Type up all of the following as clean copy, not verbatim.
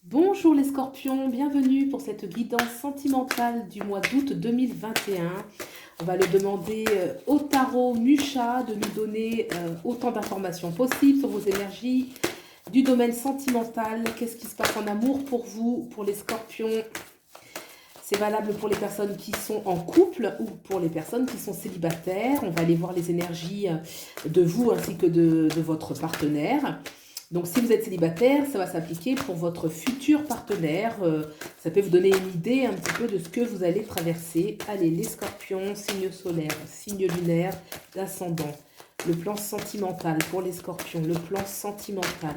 Bonjour les scorpions, bienvenue pour cette guidance sentimentale du mois d'août 2021. On va le demander au tarot Nusha de nous donner autant d'informations possibles sur vos énergies du domaine sentimental. Qu'est-ce qui se passe en amour pour vous, pour les scorpions? C'est valable pour les personnes qui sont en couple ou pour les personnes qui sont célibataires. On va aller voir les énergies de vous ainsi que de votre partenaire. Donc, si vous êtes célibataire, ça va s'appliquer pour votre futur partenaire. Ça peut vous donner une idée un petit peu de ce que vous allez traverser. Allez, les scorpions, signe solaire, signe lunaire, d'ascendant. Le plan sentimental pour les scorpions, le plan sentimental.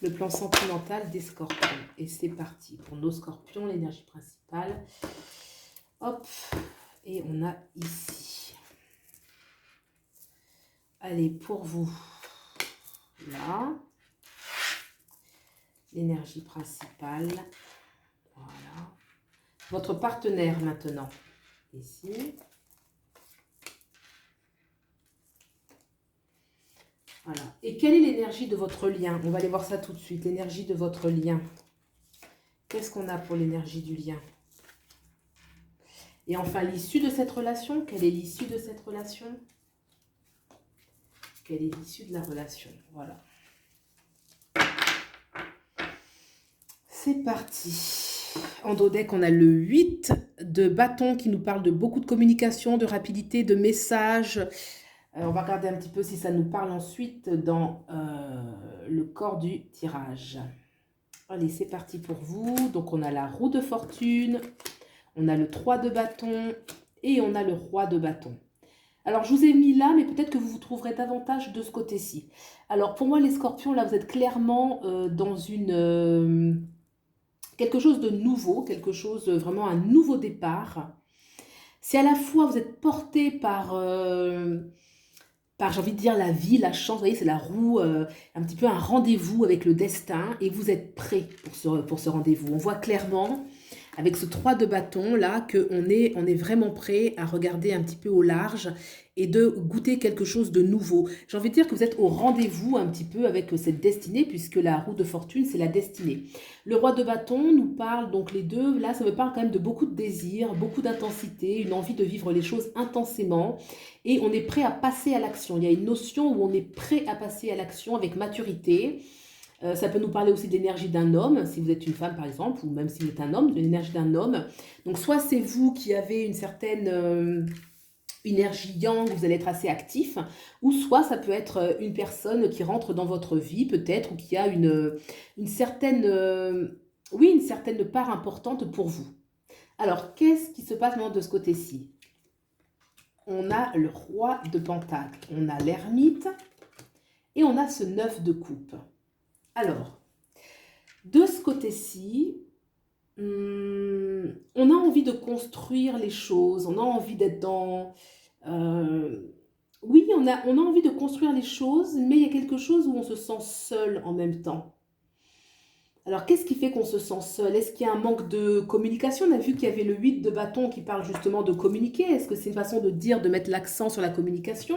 Le plan sentimental des scorpions. Et c'est parti pour nos scorpions, l'énergie principale. Hop, et on a ici. Allez, pour vous. Là, l'énergie principale, voilà. Votre partenaire maintenant, ici. Voilà. Et quelle est l'énergie de votre lien? On va aller voir ça tout de suite, l'énergie de votre lien. Qu'est-ce qu'on a pour l'énergie du lien? Et enfin, l'issue de cette relation, quelle est l'issue de cette relation? Quelle est l'issue de la relation? Voilà. C'est parti. En dos deck, on a le 8 de bâton qui nous parle de beaucoup de communication, de rapidité, de messages. On va regarder un petit peu si ça nous parle ensuite dans le corps du tirage. Allez, c'est parti pour vous. Donc, on a la roue de fortune, on a le 3 de bâton et on a le roi de bâton. Alors, je vous ai mis là, mais peut-être que vous vous trouverez davantage de ce côté-ci. Alors, pour moi, les scorpions, là, vous êtes clairement dans quelque chose de nouveau, quelque chose, vraiment un nouveau départ. C'est à la fois, vous êtes porté par j'ai envie de dire, la vie, la chance. Vous voyez, c'est la roue, un petit peu un rendez-vous avec le destin. Et vous êtes prêt pour ce rendez-vous. On voit clairement, avec ce 3 de bâton là, qu'on est vraiment prêt à regarder un petit peu au large et de goûter quelque chose de nouveau. J'ai envie de dire que vous êtes au rendez-vous un petit peu avec cette destinée, puisque la roue de fortune, c'est la destinée. Le roi de bâton nous parle, donc les deux, là, ça me parle quand même de beaucoup de désir, beaucoup d'intensité, une envie de vivre les choses intensément. Et on est prêt à passer à l'action. Il y a une notion où on est prêt à passer à l'action avec maturité. Ça peut nous parler aussi de l'énergie d'un homme, si vous êtes une femme par exemple, ou même si vous êtes un homme, de l'énergie d'un homme. Donc soit c'est vous qui avez une certaine énergie yang, vous allez être assez actif, ou soit ça peut être une personne qui rentre dans votre vie peut-être, ou qui a une certaine, oui, une certaine part importante pour vous. Alors, qu'est-ce qui se passe maintenant de ce côté-ci? On a le roi de pentacle, on a l'ermite, et on a ce 9 de coupe. Alors, de ce côté-ci, on a envie de construire les choses, on a envie d'être dans... oui, on a envie de construire les choses, mais il y a quelque chose où on se sent seul en même temps. Alors, qu'est-ce qui fait qu'on se sent seul? Est-ce qu'il y a un manque de communication? On a vu qu'il y avait le 8 de bâton qui parle justement de communiquer. Est-ce que c'est une façon de dire, de mettre l'accent sur la communication?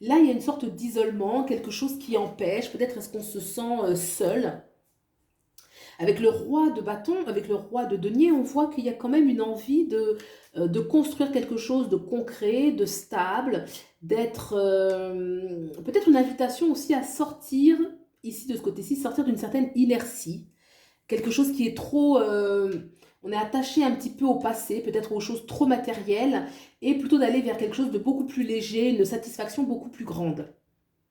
Là, il y a une sorte d'isolement, quelque chose qui empêche. Peut-être est-ce qu'on se sent seul? Avec le roi de bâton, avec le roi de denier, on voit qu'il y a quand même une envie de construire quelque chose de concret, de stable, d'être peut-être une invitation aussi à sortir, ici de ce côté-ci, sortir d'une certaine inertie. Quelque chose qui est trop... on est attaché un petit peu au passé, peut-être aux choses trop matérielles, et plutôt d'aller vers quelque chose de beaucoup plus léger, une satisfaction beaucoup plus grande.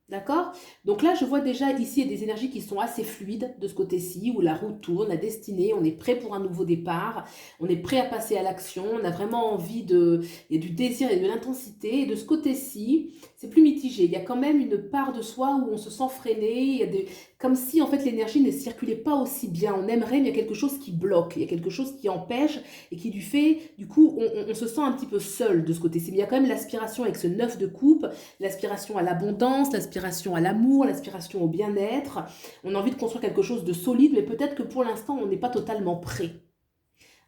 D'accord? Donc là, je vois déjà ici, il y a des énergies qui sont assez fluides de ce côté-ci, où la roue tourne, la destinée, on est prêt pour un nouveau départ, on est prêt à passer à l'action, on a vraiment envie de... Il y a du désir et de l'intensité. Et de ce côté-ci, c'est plus mitigé. Il y a quand même une part de soi où on se sent freiné, il y a des... comme si en fait l'énergie ne circulait pas aussi bien. On aimerait, mais il y a quelque chose qui bloque, il y a quelque chose qui empêche et qui du coup, on se sent un petit peu seul de ce côté-ci. Mais il y a quand même l'aspiration avec ce 9 de coupe, l'aspiration à l'abondance, l'aspiration à l'amour, l'aspiration au bien-être. On a envie de construire quelque chose de solide, mais peut-être que pour l'instant, on n'est pas totalement prêt.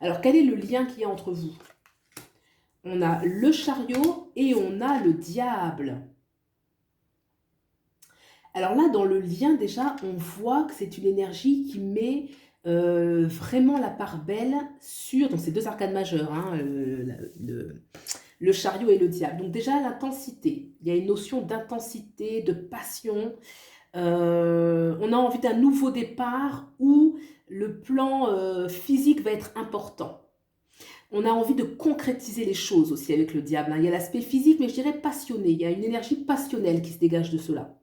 Alors, quel est le lien qu'il y a entre vous? On a le chariot et on a le diable. Alors là, dans le lien, déjà, on voit que c'est une énergie qui met vraiment la part belle sur, dans ces deux arcanes majeures, hein, le chariot et le diable. Donc déjà, l'intensité. Il y a une notion d'intensité, de passion. On a envie d'un nouveau départ où le plan physique va être important. On a envie de concrétiser les choses aussi avec le diable, hein. Il y a l'aspect physique, mais je dirais passionné. Il y a une énergie passionnelle qui se dégage de cela.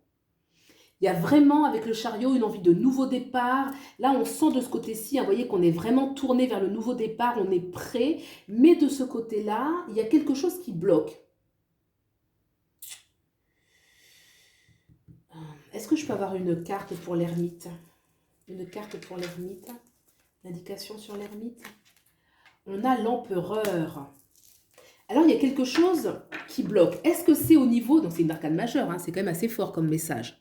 Il y a vraiment, avec le chariot, une envie de nouveau départ. Là, on sent de ce côté-ci, hein, vous voyez qu'on est vraiment tourné vers le nouveau départ, on est prêt. Mais de ce côté-là, il y a quelque chose qui bloque. Est-ce que je peux avoir une carte pour l'ermite? Une carte pour l'ermite. L'indication sur l'ermite. On a l'empereur. Alors, il y a quelque chose qui bloque. Est-ce que c'est au niveau... Donc, c'est une arcane majeure, hein, c'est quand même assez fort comme message.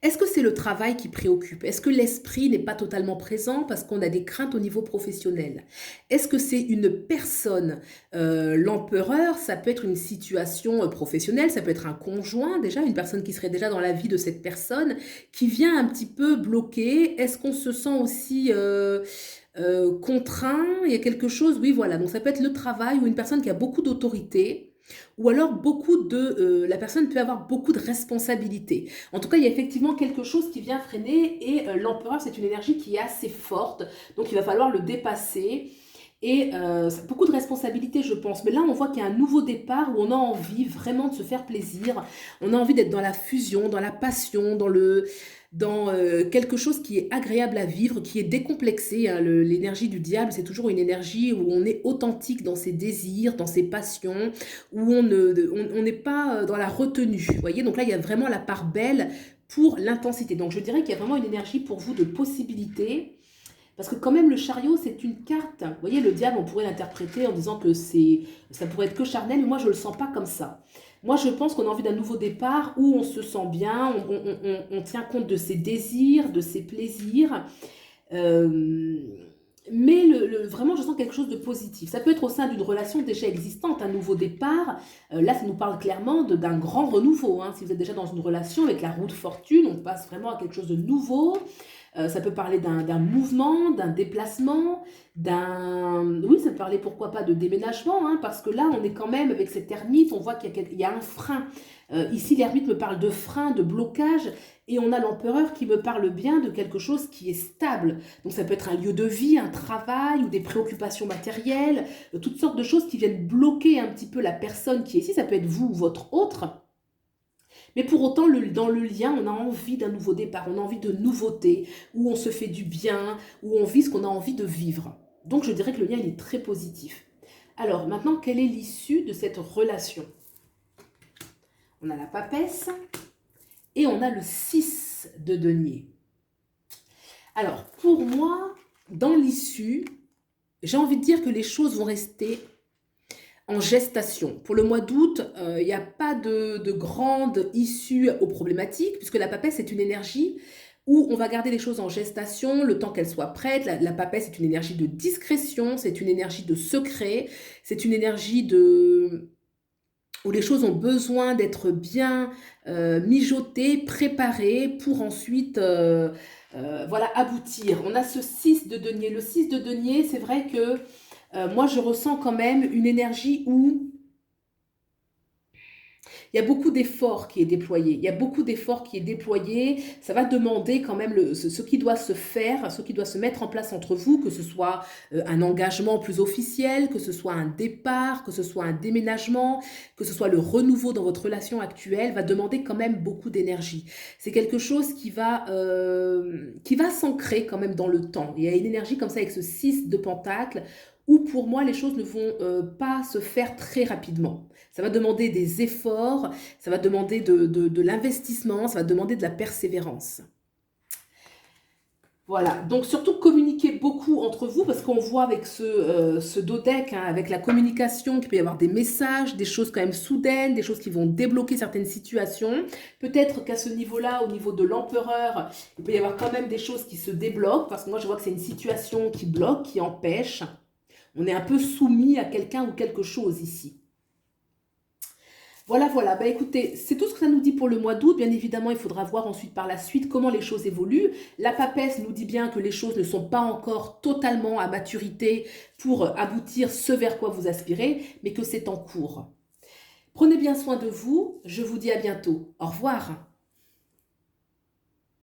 Est-ce que c'est le travail qui préoccupe? Est-ce que l'esprit n'est pas totalement présent parce qu'on a des craintes au niveau professionnel? Est-ce que c'est une personne? L'empereur, ça peut être une situation professionnelle, ça peut être un conjoint déjà, une personne qui serait déjà dans la vie de cette personne, qui vient un petit peu bloquer. Est-ce qu'on se sent aussi contraint? Il y a quelque chose, oui voilà, donc ça peut être le travail ou une personne qui a beaucoup d'autorité. Ou alors la personne peut avoir beaucoup de responsabilités. En tout cas, il y a effectivement quelque chose qui vient freiner et l'empereur, c'est une énergie qui est assez forte. Donc, il va falloir le dépasser. Et beaucoup de responsabilités, je pense. Mais là, on voit qu'il y a un nouveau départ où on a envie vraiment de se faire plaisir. On a envie d'être dans la fusion, dans la passion, dans quelque chose qui est agréable à vivre, qui est décomplexé, hein. L'énergie du diable, c'est toujours une énergie où on est authentique dans ses désirs, dans ses passions, où on n'est pas dans la retenue. Vous voyez, donc là, il y a vraiment la part belle pour l'intensité. Donc, je dirais qu'il y a vraiment une énergie pour vous de possibilités. Parce que quand même, le chariot, c'est une carte. Vous voyez, le diable, on pourrait l'interpréter en disant que ça pourrait être que charnel, mais moi, je ne le sens pas comme ça. Moi, je pense qu'on a envie d'un nouveau départ où on se sent bien, on tient compte de ses désirs, de ses plaisirs. Euh, mais vraiment, je sens quelque chose de positif. Ça peut être au sein d'une relation déjà existante, un nouveau départ. Là, ça nous parle clairement d'un grand renouveau, hein. Si vous êtes déjà dans une relation avec la roue de fortune, on passe vraiment à quelque chose de nouveau. Ça peut parler d'un mouvement, d'un déplacement, Oui, ça peut parler pourquoi pas de déménagement, hein, parce que là, on est quand même avec cette ermite, on voit qu'il y a un frein. Ici, l'ermite me parle de frein, de blocage, et on a l'empereur qui me parle bien de quelque chose qui est stable. Donc ça peut être un lieu de vie, un travail, ou des préoccupations matérielles, toutes sortes de choses qui viennent bloquer un petit peu la personne qui est ici. Ça peut être vous ou votre autre. Mais pour autant, dans le lien, on a envie d'un nouveau départ, on a envie de nouveautés, où on se fait du bien, où on vit ce qu'on a envie de vivre. Donc je dirais que le lien, il est très positif. Alors maintenant, quelle est l'issue de cette relation? On a la papesse et on a le 6 de denier. Alors pour moi, dans l'issue, j'ai envie de dire que les choses vont rester en gestation. Pour le mois d'août, il n'y a pas de grande issue aux problématiques, puisque la papesse est une énergie où on va garder les choses en gestation, le temps qu'elles soient prêtes. La papesse est une énergie de discrétion, c'est une énergie de secret, c'est une énergie où les choses ont besoin d'être bien mijotées, préparées, pour ensuite voilà, aboutir. On a ce 6 de denier. Le 6 de denier, c'est vrai que moi, je ressens quand même une énergie où il y a beaucoup d'efforts qui est déployé. Il y a beaucoup d'efforts qui est déployé. Ça va demander quand même ce qui doit se faire, ce qui doit se mettre en place entre vous, que ce soit un engagement plus officiel, que ce soit un départ, que ce soit un déménagement, que ce soit le renouveau dans votre relation actuelle, va demander quand même beaucoup d'énergie. C'est quelque chose qui va s'ancrer quand même dans le temps. Il y a une énergie comme ça avec ce 6 de pentacle, où pour moi les choses ne vont pas se faire très rapidement. Ça va demander des efforts, ça va demander de l'investissement, ça va demander de la persévérance. Voilà, donc surtout communiquer beaucoup entre vous, parce qu'on voit avec ce dodeck, hein, avec la communication, qu'il peut y avoir des messages, des choses quand même soudaines, des choses qui vont débloquer certaines situations. Peut-être qu'à ce niveau-là, au niveau de l'empereur, il peut y avoir quand même des choses qui se débloquent, parce que moi je vois que c'est une situation qui bloque, qui empêche. On est un peu soumis à quelqu'un ou quelque chose ici. Voilà, voilà. Bah, écoutez, c'est tout ce que ça nous dit pour le mois d'août. Bien évidemment, il faudra voir ensuite par la suite comment les choses évoluent. La papesse nous dit bien que les choses ne sont pas encore totalement à maturité pour aboutir ce vers quoi vous aspirez, mais que c'est en cours. Prenez bien soin de vous. Je vous dis à bientôt. Au revoir.